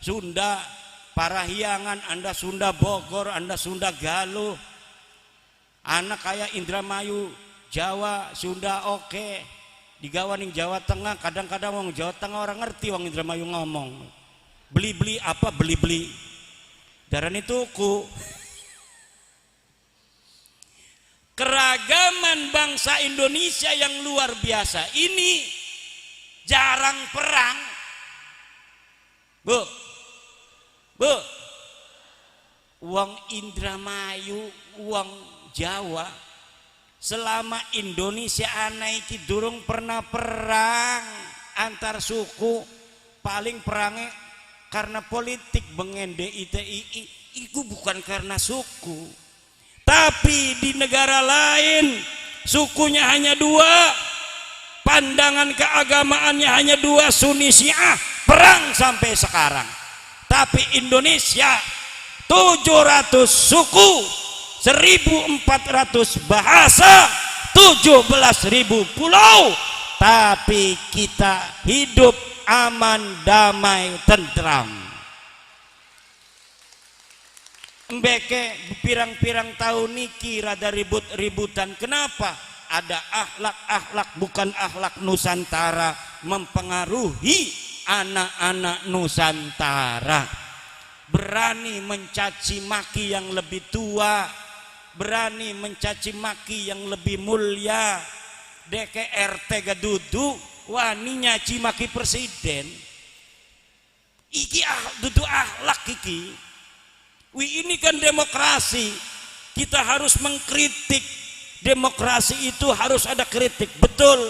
Sunda Parahyangan, Anda Sunda Bogor, Anda Sunda Galuh, anak kayak Indramayu, Jawa, Sunda oke. Digawan yang Jawa Tengah, kadang-kadang wong Jawa Tengah orang ngerti wong Indramayu ngomong. Beli-beli apa? Beli-beli. Darani tuku. Keragaman bangsa Indonesia yang luar biasa. Ini jarang perang. Bu, wong Indramayu, wong Jawa, selama Indonesia anai iki durung pernah perang antar suku. Paling perangnya karena politik bengen DITII, itu bukan karena suku. Tapi di negara lain sukunya hanya dua, pandangan keagamaannya hanya dua, Sunni Syiah, perang sampai sekarang. Tapi Indonesia 700 suku, 1.400 bahasa, 17.000 pulau, tapi kita hidup aman, damai, tentram. Mbeke pirang-pirang tahun niki rada ribut-ributan. Kenapa? Ada akhlak-akhlak bukan akhlak Nusantara mempengaruhi anak-anak Nusantara. Berani mencaci maki yang lebih tua, berani mencaci maki yang lebih mulia. DKRT gadudu wani nyaci maki presiden. Iki dudu akhlak iki. Ini kan demokrasi. Kita harus mengkritik. Demokrasi itu harus ada kritik, betul.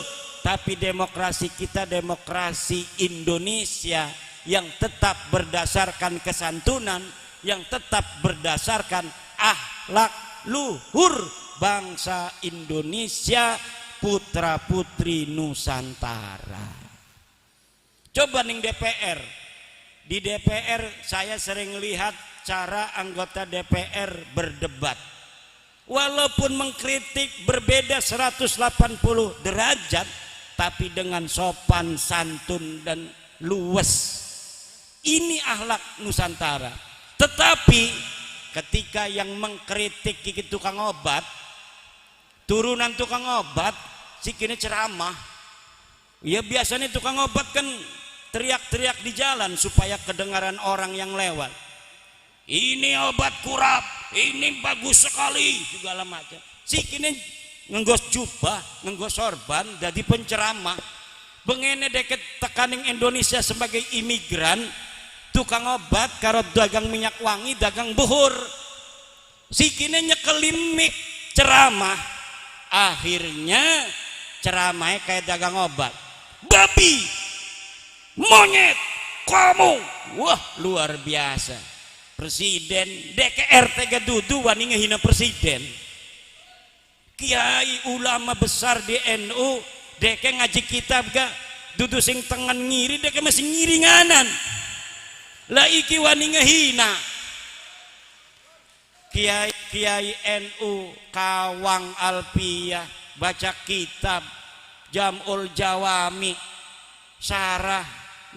Tapi demokrasi kita demokrasi Indonesia yang tetap berdasarkan kesantunan, yang tetap berdasarkan akhlak luhur bangsa Indonesia, putra putri Nusantara. Coba ning DPR, di DPR saya sering lihat cara anggota DPR berdebat. Walaupun mengkritik berbeda 180 derajat, tapi dengan sopan, santun, dan luwes. Ini akhlak Nusantara. Tetapi ketika yang mengkritik kiki tukang obat, turunan tukang obat, si kini ceramah. Ya biasanya tukang obat kan teriak-teriak di jalan supaya kedengaran orang yang lewat. Ini obat kurap, ini bagus sekali, segala macam. Si kini ngenggos jubah, ngenggos sorban, jadi penceramah. Bengene deket tekaning Indonesia sebagai imigran, tukang obat, karo dagang minyak wangi, dagang buhur. Si kini nyekelimik ceramah, akhirnya ceramahnya kayak dagang obat. Babi, monyet, kamu, wah luar biasa. Presiden DKR tega dudu wani ngehina presiden. Kiai ulama besar di NU deke ngaji kitab gak dudu sing tengen ngiri deke masih ngiringanan. Lah iki wani ngehina. Kiai NU Kawang Alpiyah baca kitab Jam'ul Jawami syarah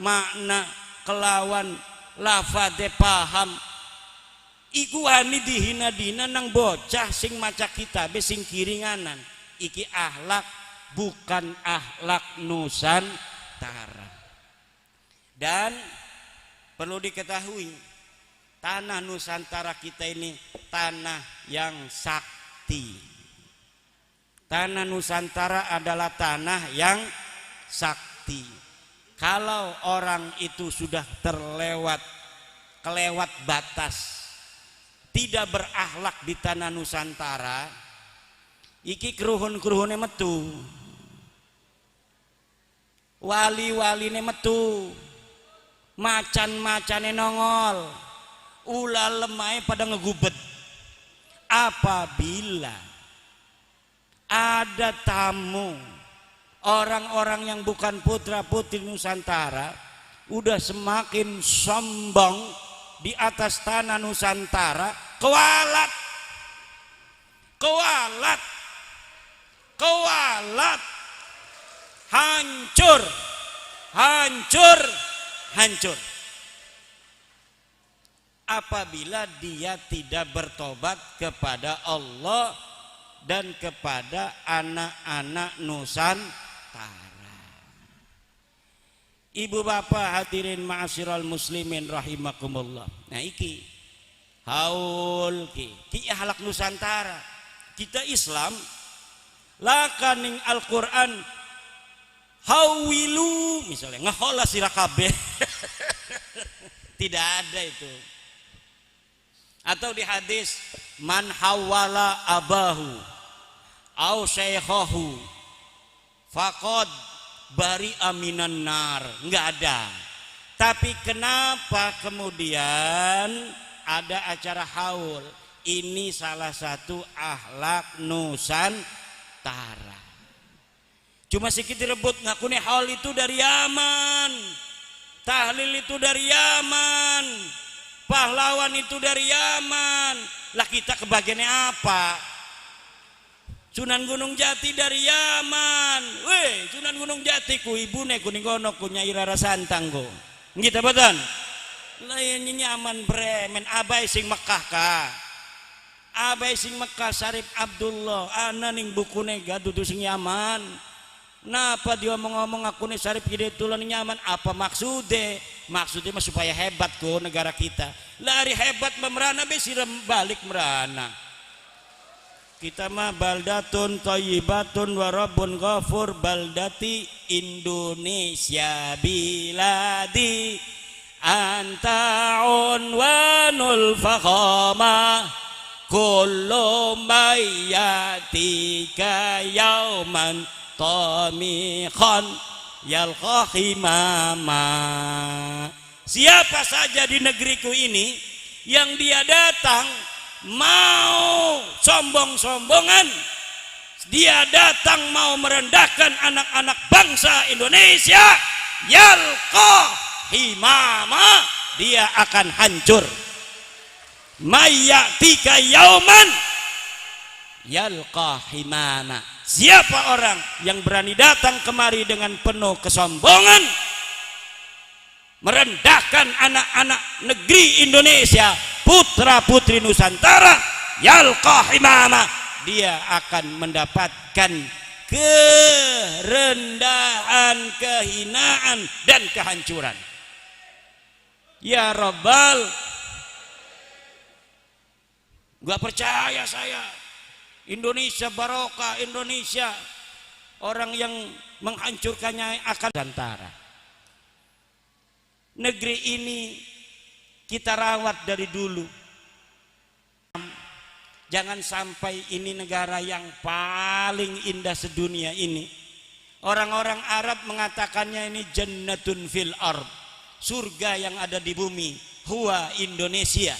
makna kelawan lafade paham iku wani dihina-dina nang bocah sing maca kitabe sing kiringanan. Iki akhlak bukan akhlak Nusantara. Dan perlu diketahui tanah Nusantara kita ini tanah yang sakti. Tanah Nusantara adalah tanah yang sakti. Kalau orang itu sudah kelewat batas, tidak berakhlak di tanah Nusantara, iki keruhun-keruhunnya metu, wali-waline metu, macan-macane nongol, ulah lemai pada ngegubet. Apabila ada tamu orang-orang yang bukan putra putri Nusantara udah semakin sombong di atas tanah Nusantara, kewalat hancur apabila dia tidak bertobat kepada Allah dan kepada anak-anak Nusantara. Ibu bapak hadirin ma'asyiral muslimin rahimakumullah. Nah iki haul ki akhlak Nusantara. Kita Islam lakaning Al-Qur'an hawilu misalnya ngahola sira kabeh. Tidak ada itu. Atau di hadis man hawala abahu au syaikhahu faqad bari aminan nar. Enggak ada. Tapi kenapa kemudian ada acara haul? Ini salah satu akhlak Nusantara. Cuma sedikit direbut ngakune haul itu dari Yaman, tahlil itu dari Yaman, pahlawan itu dari Yaman. Lah kita kebagiannya apa? Sunan Gunung Jati dari Yaman. Weh, Sunan Gunung Jati ku ibune kuning kono ku Nyai Rara Santang ku. Gitu betul? Lain nyaman bremen abai sing Mekah ka. Abai sing Mekah Syarif Abdullah ana ning bukune gadudu sing Yaman. Napa dia ngomong aku nih Syarif Hidayatullah nyaman? Apa maksudnya? Maksudnya mah supaya hebat ku negara kita. Lari hebat memerana besi balik merana. Kita mah baldatun thayyibatun wa rabbun ghafur baldati Indonesia biladi anta unwanul fakhama kullu mayyatika yauman tamikhan yalqahi mama. Siapa saja di negeriku ini yang dia datang mau sombong-sombongan, dia datang mau merendahkan anak-anak bangsa Indonesia, yalqahi mama, dia akan hancur. Mayyatika yauman yalqahi mama. Siapa orang yang berani datang kemari dengan penuh kesombongan, merendahkan anak-anak negeri Indonesia, putra putri Nusantara, yalqahi mama, dia akan mendapatkan kerendahan, kehinaan dan kehancuran. Ya Rabbal, gak percaya saya Indonesia barokah, Indonesia orang yang menghancurkannya akan Nusantara. Negeri ini kita rawat dari dulu. Jangan sampai ini negara yang paling indah sedunia ini. Orang-orang Arab mengatakannya ini jannatun fil ard, surga yang ada di bumi. Huwa Indonesia.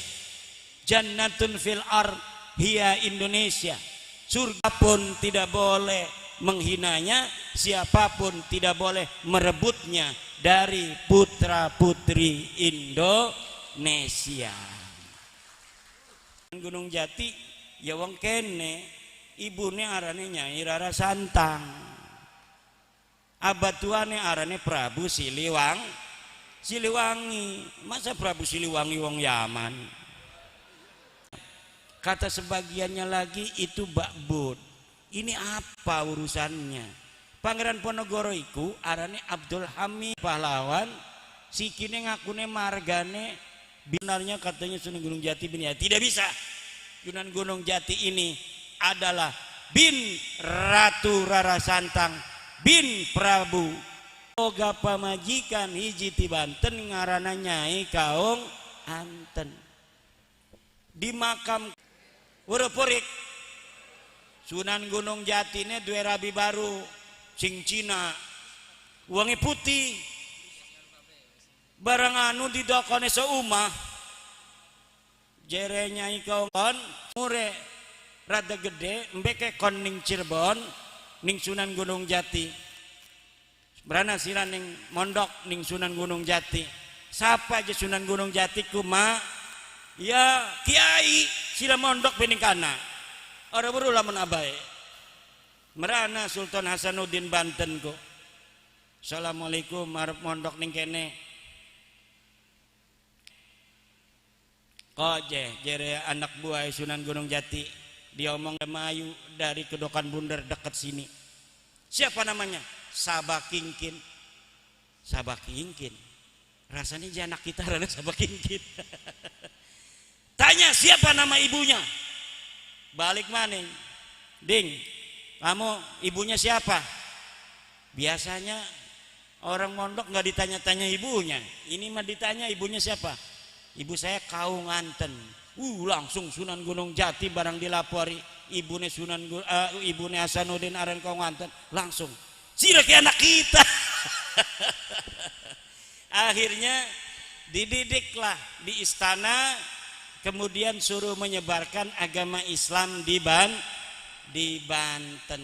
Jannatun fil ard hiya Indonesia. Surga pun tidak boleh menghinanya, siapapun tidak boleh merebutnya dari putra-putri Indonesia. Gunung Jati ya wong kene ibune arane Nyai Rara Santang, abatuane arane Prabu Siliwangi. Masa Prabu Siliwangi wong Yaman? Kata sebagiannya lagi itu bakbut. Ini apa urusannya? Pangeran Ponorogo iku arane Abdul Hamid pahlawan, sikine ngakune margane binarnya katanya Sunan Gunung Jati bin ya. Tidak bisa. Sunan Gunung Jati ini adalah bin Ratu Rara Santang bin Prabu Oga pamajikan hiji ti Banten ngaranna Nyai Kaung Anten. Di makam Wurupurik Sunan Gunung Jati ini dua rabi baru sing Cina uangnya putih barang anu di dokone seumah jerenya Kaung mure rada gede mbeke kon ning Cirebon ning Sunan Gunung Jati berana sila ning mondok ning Sunan Gunung Jati. Siapa aja Sunan Gunung Jati kuma ya kiai sila mondok bening kana orang berulah menabai merana Sultan Hasanuddin Banten ko. Assalamualaikum arep mondok ning kene kok jere anak buah Sunan Gunung Jati diomong Mayu dari Kedokan Bundar dekat sini. Siapa namanya? Sabakingkin. Sabakingkin rasanya anak kita rada Sabakingkin. Tanya siapa nama ibunya, balik maning ding kamu ibunya siapa? Biasanya orang mondok nggak ditanya-tanya ibunya, ini mah ditanya ibunya siapa. Ibu saya Kaung Anten. Langsung Sunan Gunung Jati barang dilapori ibune ibune Hasanuddin aran Kaung Anten langsung sira ke anak kita. Akhirnya dididiklah di istana, kemudian suruh menyebarkan agama Islam di Banten.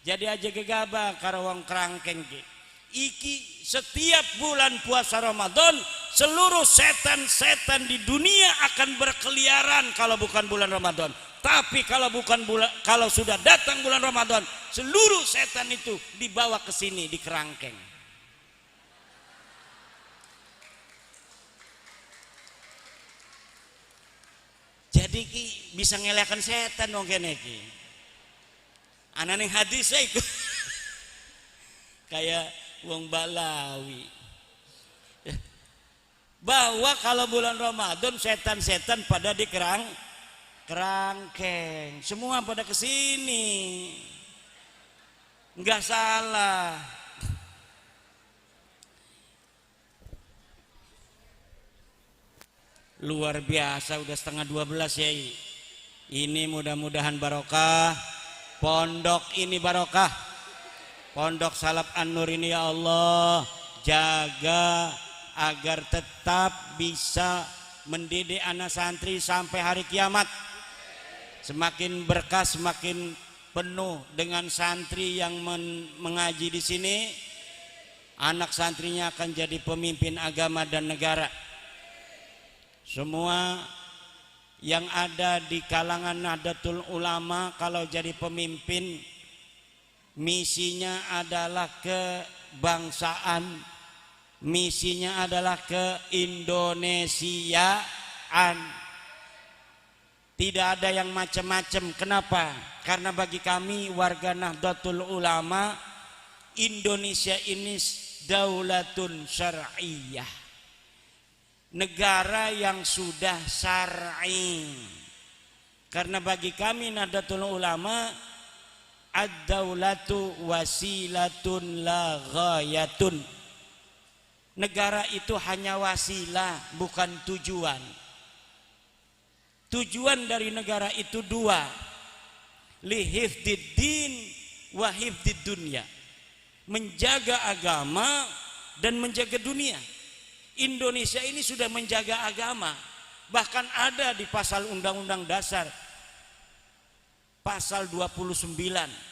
Jadi aja gegabah karo wong Krangkeng iki setiap bulan puasa Ramadan seluruh setan-setan di dunia akan berkeliaran kalau bukan bulan Ramadan. Tapi kalau sudah datang bulan Ramadan seluruh setan itu dibawa ke sini di Kerangkeng. Jadi ki bisa ngelekan setan dong kene ki. Anane hadis iku kayak wong Balawi. Bahwa kalau bulan Ramadan setan-setan pada di Kerangkeng, semua pada kesini, nggak salah. Luar biasa udah setengah 12 ya. Ini mudah-mudahan barokah. Pondok ini barokah. Pondok Salaf An-Nur ini ya Allah jaga agar tetap bisa mendidik anak santri sampai hari kiamat. Semakin berkah, semakin penuh dengan santri yang mengaji di sini, anak santrinya akan jadi pemimpin agama dan negara. Semua yang ada di kalangan Nahdlatul Ulama kalau jadi pemimpin misinya adalah kebangsaan, misinya adalah keindonesiaan. Tidak ada yang macam-macam. Kenapa? Karena bagi kami warga Nahdlatul Ulama, Indonesia ini daulatun syar'iyah, negara yang sudah syar'i. Karena bagi kami Nahdlatul Ulama, ad-daulatu wasilatun la ghayatun. Negara itu hanya wasilah, bukan tujuan. Tujuan dari negara itu dua, lihifdiddin wa hifdid dunya, menjaga agama dan menjaga dunia. Indonesia ini sudah menjaga agama, bahkan ada di pasal Undang-Undang Dasar pasal 29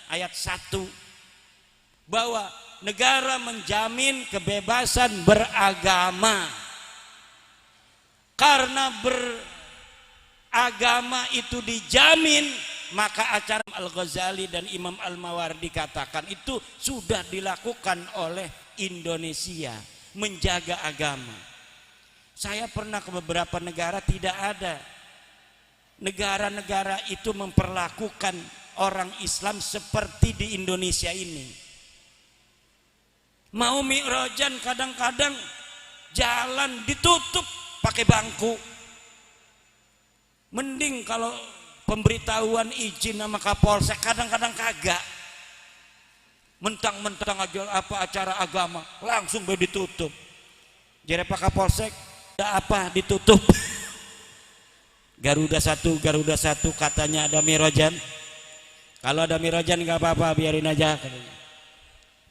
ayat 1 bahwa negara menjamin kebebasan beragama. Karena beragama itu dijamin, maka acara Al-Ghazali dan Imam Al-Mawardi katakan itu sudah dilakukan oleh Indonesia, menjaga agama. Saya pernah ke beberapa negara, tidak ada negara-negara itu memperlakukan orang Islam seperti di Indonesia ini. Mau mi'rajan kadang-kadang jalan ditutup pakai bangku. Mending kalau pemberitahuan izin sama Kapolsek, kadang-kadang kagak. Mentang-mentang aja apa acara agama langsung ditutup. Jadi Pak Kapolsek, ada apa ditutup? Garuda satu katanya ada mi'rajan. Kalau ada mi'rajan nggak apa-apa, biarin aja katanya.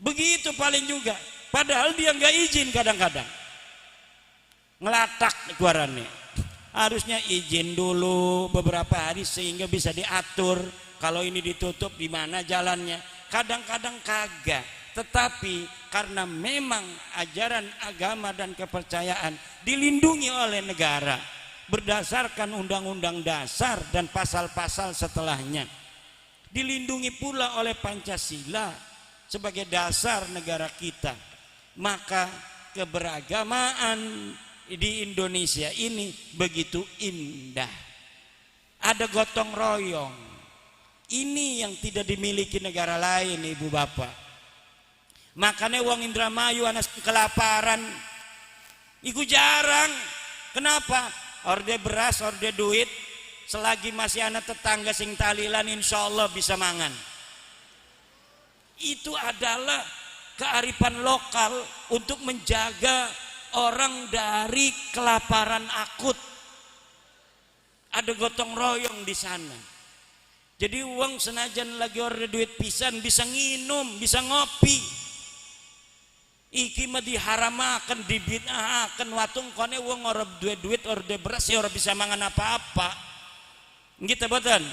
Begitu paling juga. Padahal dia nggak izin kadang-kadang. Ngelatak keluarannya. Harusnya izin dulu beberapa hari sehingga bisa diatur. Kalau ini ditutup di mana jalannya. Kadang-kadang kagak. Tetapi karena memang ajaran agama dan kepercayaan dilindungi oleh negara berdasarkan Undang-Undang Dasar dan pasal-pasal setelahnya. Dilindungi pula oleh Pancasila sebagai dasar negara kita. Maka keberagamaan di Indonesia ini begitu indah. Ada gotong royong. Ini yang tidak dimiliki negara lain, ibu bapak. Makanya wong Indramayu anak kelaparan iku jarang. Kenapa? Orde beras, orde duit, selagi masih anak tetangga sing talilan, insya Allah bisa mangan. Itu adalah kearifan lokal untuk menjaga orang dari kelaparan akut. Ada gotong royong di sana. Jadi uang senajan lagi orde duit pisan bisa nginum, bisa ngopi. Iki mah diharamakan, dibid'ahaken, watung kone uang ora duit orde beras ya ora bisa mangan apa-apa. Gitu betul.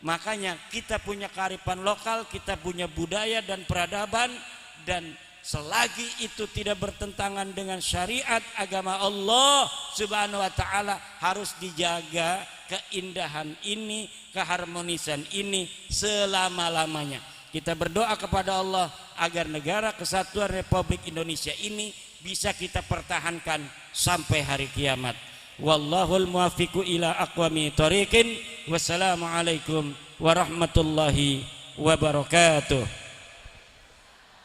Makanya kita punya kearifan lokal, kita punya budaya dan peradaban, dan selagi itu tidak bertentangan dengan syariat agama Allah Subhanahu wa taala, harus dijaga keindahan ini, keharmonisan ini selama-lamanya. Kita berdoa kepada Allah agar negara kesatuan Republik Indonesia ini bisa kita pertahankan sampai hari kiamat. Wallahul muwaffiqu ila aqwami thoriqin. Wassalamualaikum warahmatullahi wabarakatuh.